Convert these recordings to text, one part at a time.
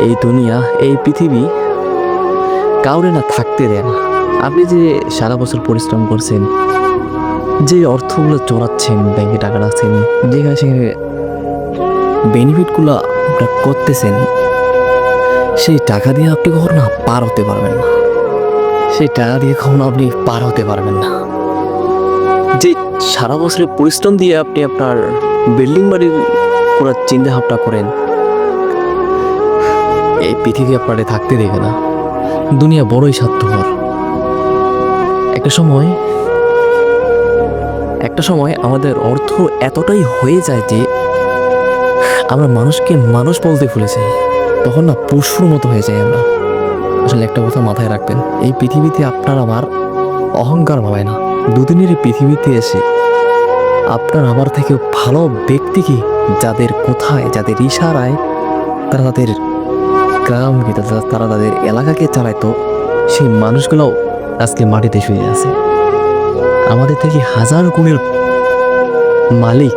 এই দুনিয়া, এই পৃথিবী কাউরে না থাকতে দেয় না। আপনি যে সারা বছর পরিশ্রম করছেন, যে অর্থগুলো চড়াচ্ছেন, ব্যাংকে টাকা রাখছেন, যেখানে সেখানে বেনিফিটগুলো আপনার করতেছেন, সেই টাকা দিয়ে আপনি কখনো না পার হতে পারবেন না। সেই টাকা দিয়ে কখনো আপনি পার হতে পারবেন না। যে সারা বছরের পরিশ্রম দিয়ে আপনি আপনার বিল্ডিং বাড়ি করার চিন্তা ভাবনা করেন, এই পৃথিবী আপনারে থাকতে দেবে না। দুনিয়া বড়ই স্বার্থপর। একটা সময় আমাদের অর্থ এতটাই হয়ে যায় যে আমরা মানুষকে মানুষ বলতে ভুলে যাই। তখন না পশুর মতো হয়ে যাই আমরা। আসলে একটা কথা মাথায় রাখবেন, এই পৃথিবীতে আপনার আমার অহংকার ভাবায় না। দুদিনের এই পৃথিবীতে এসে আপনার আমার থেকেও ভালো ব্যক্তিকে, যাদের কোথায়, যাদের ইশারায় তারা তাদের গ্রামকে, তারা তাদের এলাকাকে চালাইতো, সেই মানুষগুলোও আজকে মাটিতে শুয়ে আছে। আমাদের থেকে হাজার গুণের মালিক,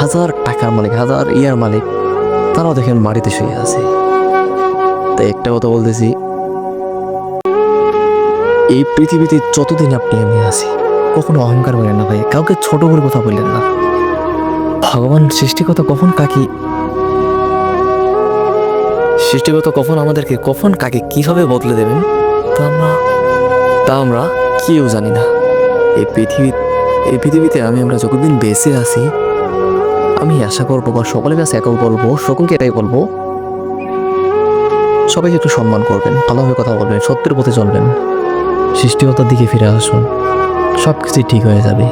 হাজার টাকার মালিক, হাজার ইয়ার মালিক, তারাও দেখেন মাটিতে শুয়ে আছে। তাই একটা কথা বলতেছি, এই পৃথিবীতে যতদিন আপনি আমি আছি, কখনো অহংকার করেন না ভাই, কাউকে ছোট করে কথা বললেন না। ভগবান সৃষ্টিকর্তা কখন আমাদেরকে কখন কাকে কিভাবে বদলে দেবেন তা আমরা কেউ জানি না। এই পৃথিবীতে আমরা যতদিন বেঁচে আছি, আমি আশা করবো বা সকলের কাছে সকলকে এটাই বলবো, সবাইকে একটু সম্মান করবেন, ভালোভাবে কথা বলবেন, সত্যের পথে চলবেন, সৃষ্টিকর্তার দিকে ফিরে আসুন, সব কিছুই ঠিক হয়ে যাবে।